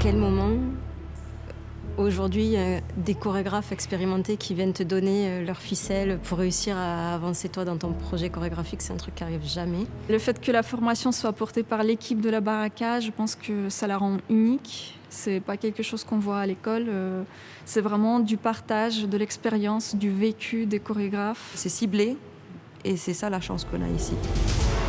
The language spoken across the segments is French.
quel moment, aujourd'hui, des chorégraphes expérimentés qui viennent te donner leurs ficelles pour réussir à avancer toi dans ton projet chorégraphique, c'est un truc qui arrive jamais. Le fait que la formation soit portée par l'équipe de la Baraka, je pense que ça la rend unique. C'est pas quelque chose qu'on voit à l'école. C'est vraiment du partage, de l'expérience, du vécu des chorégraphes. C'est ciblé et c'est ça la chance qu'on a ici.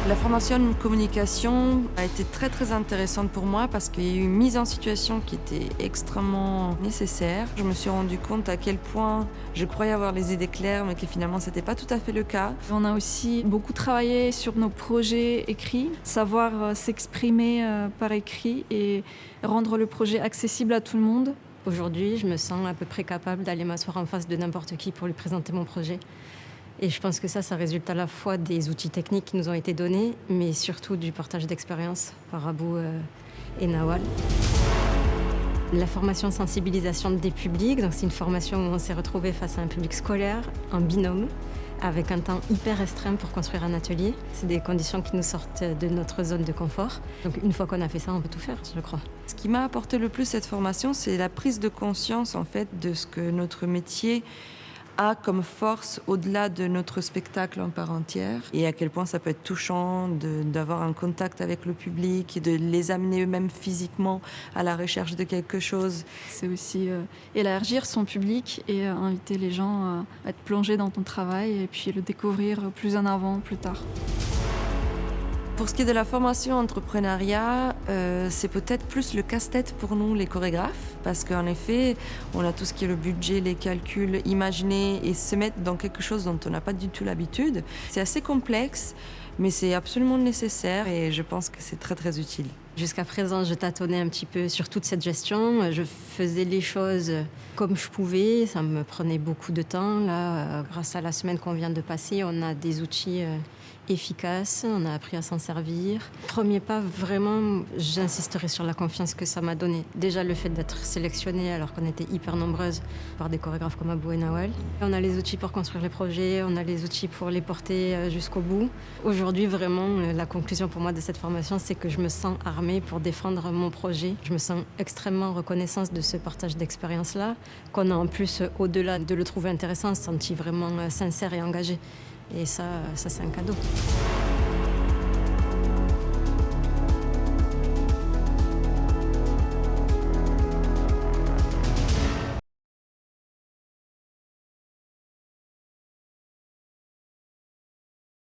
La formation de communication a été très très intéressante pour moi parce qu'il y a eu une mise en situation qui était extrêmement nécessaire. Je me suis rendu compte à quel point je croyais avoir les idées claires mais que finalement c'était pas tout à fait le cas. On a aussi beaucoup travaillé sur nos projets écrits, savoir s'exprimer par écrit et rendre le projet accessible à tout le monde. Aujourd'hui, je me sens à peu près capable d'aller m'asseoir en face de n'importe qui pour lui présenter mon projet. Et je pense que ça résulte à la fois des outils techniques qui nous ont été donnés, mais surtout du partage d'expérience par Abou et Nawal. La formation sensibilisation des publics, donc c'est une formation où on s'est retrouvés face à un public scolaire, en binôme, avec un temps hyper restreint pour construire un atelier. C'est des conditions qui nous sortent de notre zone de confort. Donc une fois qu'on a fait ça, on peut tout faire, je crois. Ce qui m'a apporté le plus cette formation, c'est la prise de conscience en fait de ce que notre métier a comme force au-delà de notre spectacle en part entière et à quel point ça peut être touchant d'avoir un contact avec le public et de les amener eux-mêmes physiquement à la recherche de quelque chose. C'est aussi élargir son public et inviter les gens à être plongés dans ton travail et puis le découvrir plus en avant, plus tard. Pour ce qui est de la formation entrepreneuriat, c'est peut-être plus le casse-tête pour nous, les chorégraphes, parce qu'en effet, on a tout ce qui est le budget, les calculs, imaginer et se mettre dans quelque chose dont on n'a pas du tout l'habitude. C'est assez complexe, mais c'est absolument nécessaire et je pense que c'est très très utile. Jusqu'à présent, je tâtonnais un petit peu sur toute cette gestion. Je faisais les choses comme je pouvais. Ça me prenait beaucoup de temps. Là, grâce à la semaine qu'on vient de passer, on a des outils efficaces. On a appris à s'en servir. Premier pas, vraiment, j'insisterai sur la confiance que ça m'a donnée. Déjà, le fait d'être sélectionnée alors qu'on était hyper nombreuses par des chorégraphes comme Abou et Nawal. On a les outils pour construire les projets. On a les outils pour les porter jusqu'au bout. Aujourd'hui, vraiment, la conclusion pour moi de cette formation, c'est que je me sens armée pour défendre mon projet. Je me sens extrêmement reconnaissante de ce partage d'expérience-là, qu'on a en plus, au-delà de le trouver intéressant, senti vraiment sincère et engagé. Et ça c'est un cadeau.